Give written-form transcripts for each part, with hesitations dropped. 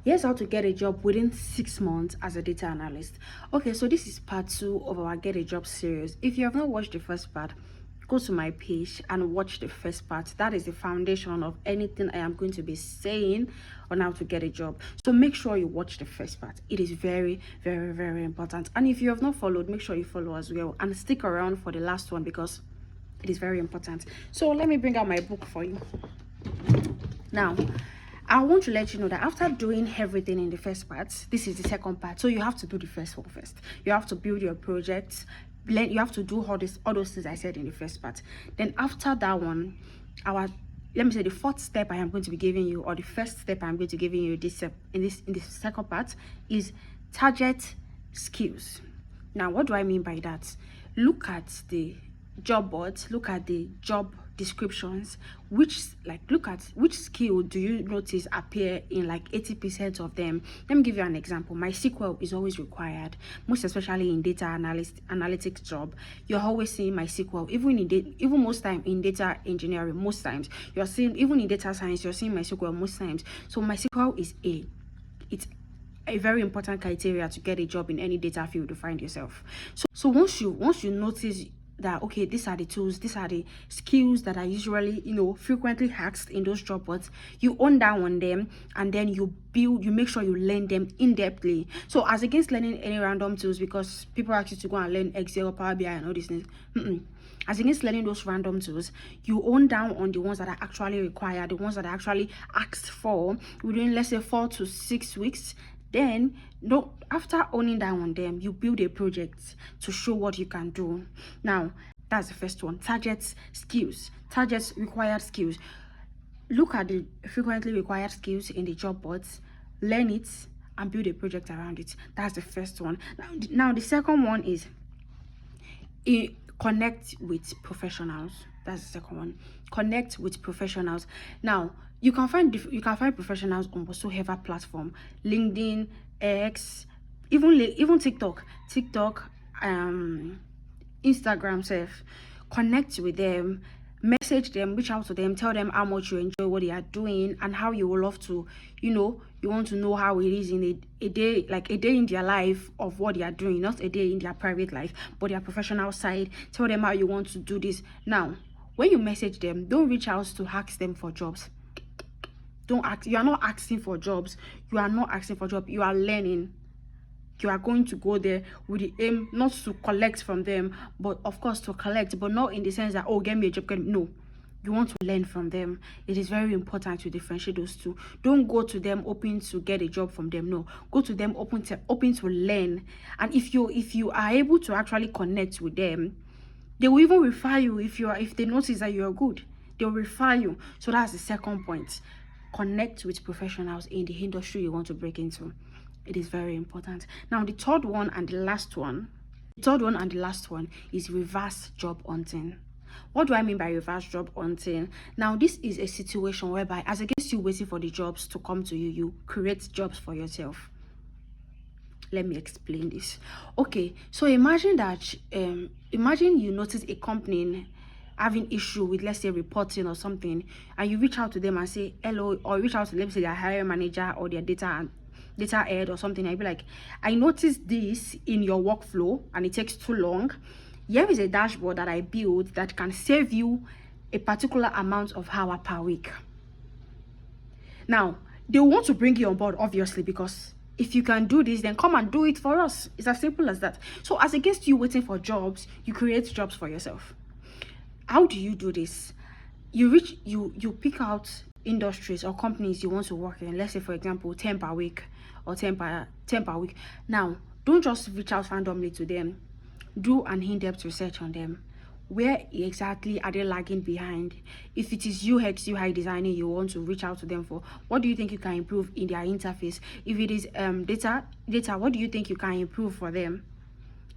Here's how to get a job within 6 months as a data analyst. Okay, so this is part 2 of our Get a Job series. If you have not watched the first part, go to my page and watch the first part. That is the foundation of anything I am going to be saying on how to get a job. So make sure you watch the first part. It is very, very, very important. And if you have not followed, make sure you follow as well and stick around for the last one because it is very important. So let me bring out my book for you. Now, I want to let you know that after doing everything in the first part, this is the second part. So you have to do the first one first. You have to build your projects. You have to do all those things I said in the first part. Then after that one, let me say the fourth step I am going to be giving you, or the first step I'm going to give you in this second part, is target skills. Now, what do I mean by that? Look at the job boards, look at the job descriptions, look at which skill do you notice appear in like 80% of them. Let me give you an example. MySQL is always required, most especially in data analytics job. You're always seeing MySQL, even most time in data engineering. Most times you're seeing, even in data science, you're seeing MySQL most times. So MySQL is it's a very important criteria to get a job in any data field to find yourself. So once you notice that, okay, these are the tools, these are the skills that are usually, frequently asked in those job boards, you own down on them, and then you make sure you learn them in-depthly. So as against learning any random tools, because people ask you to go and learn Excel, Power BI and all these things, as against learning those random tools, you own down on the ones that are actually required, the ones that are actually asked for within, let's say, 4 to 6 weeks. Then, after owning down on them, you build a project to show what you can do. Now, that's the first one. Target required skills. Look at the frequently required skills in the job boards, learn it, and build a project around it. That's the first one. Now the second one is connect with professionals. That's the second one. Connect with professionals. Now, you can find professionals on whatsoever platform: LinkedIn, X, even TikTok, Instagram self. Connect with them, message them, reach out to them, tell them how much you enjoy what they are doing and how you would love to, you want to know how it is in a day, like a day in their life of what they are doing, not a day in their private life, but their professional side. Tell them how you want to do this. Now, when you message them, don't reach out to ask them for jobs. You are not asking for jobs. You are not asking for jobs. You are learning. You are going to go there with the aim not to collect from them, but of course to collect, but not in the sense that, oh, get me a job. No, you want to learn from them. It is very important to differentiate those two. Don't go to them hoping to get a job from them. No, go to them hoping to learn. And if you are able to actually connect with them, they will even refer you. If they notice that you are good, they'll refer you. So that's the second point. Connect with professionals in the industry you want to break into. It is very important. Now, the third one and the last one is reverse job hunting. What do I mean by reverse job hunting? Now, this is a situation whereby, as against you waiting for the jobs to come to you, you create jobs for yourself. Let me explain this. Okay, so imagine that imagine you notice a company having issue with, let's say, reporting or something, and you reach out to them and say hello, or reach out to them, say their hiring manager or their data head or something, and you'd be like, I noticed this in your workflow and it takes too long. Here is a dashboard that I built that can save you a particular amount of hour per week. Now, they want to bring you on board, obviously, because if you can do this, then come and do it for us. It's as simple as that. So as against you waiting for jobs, you create jobs for yourself. How do you do this? You pick out industries or companies you want to work in. Let's say, for example, 10 per week or 10 per week. Now, don't just reach out randomly to them. Do an in-depth research on them. Where exactly are they lagging behind? If it is UX, UI designing you want to reach out to them for, what do you think you can improve in their interface? If it is data, what do you think you can improve for them?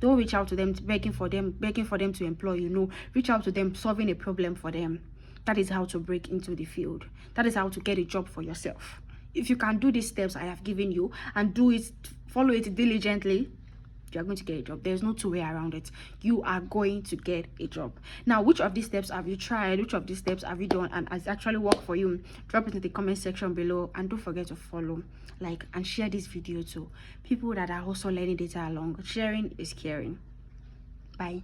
Don't reach out to them begging for them to employ you. Reach out to them solving a problem for them. That is how to break into the field. That is how to get a job for yourself. If you can do these steps I have given you and follow it diligently, you are going to get a job. There's no two way around it. You are going to get a job. Now, which of these steps have you tried? Which of these steps have you done and has actually worked for you? Drop it in the comment section below, and don't forget to follow, like, and share this video to people that are also learning data along. Sharing is caring. Bye.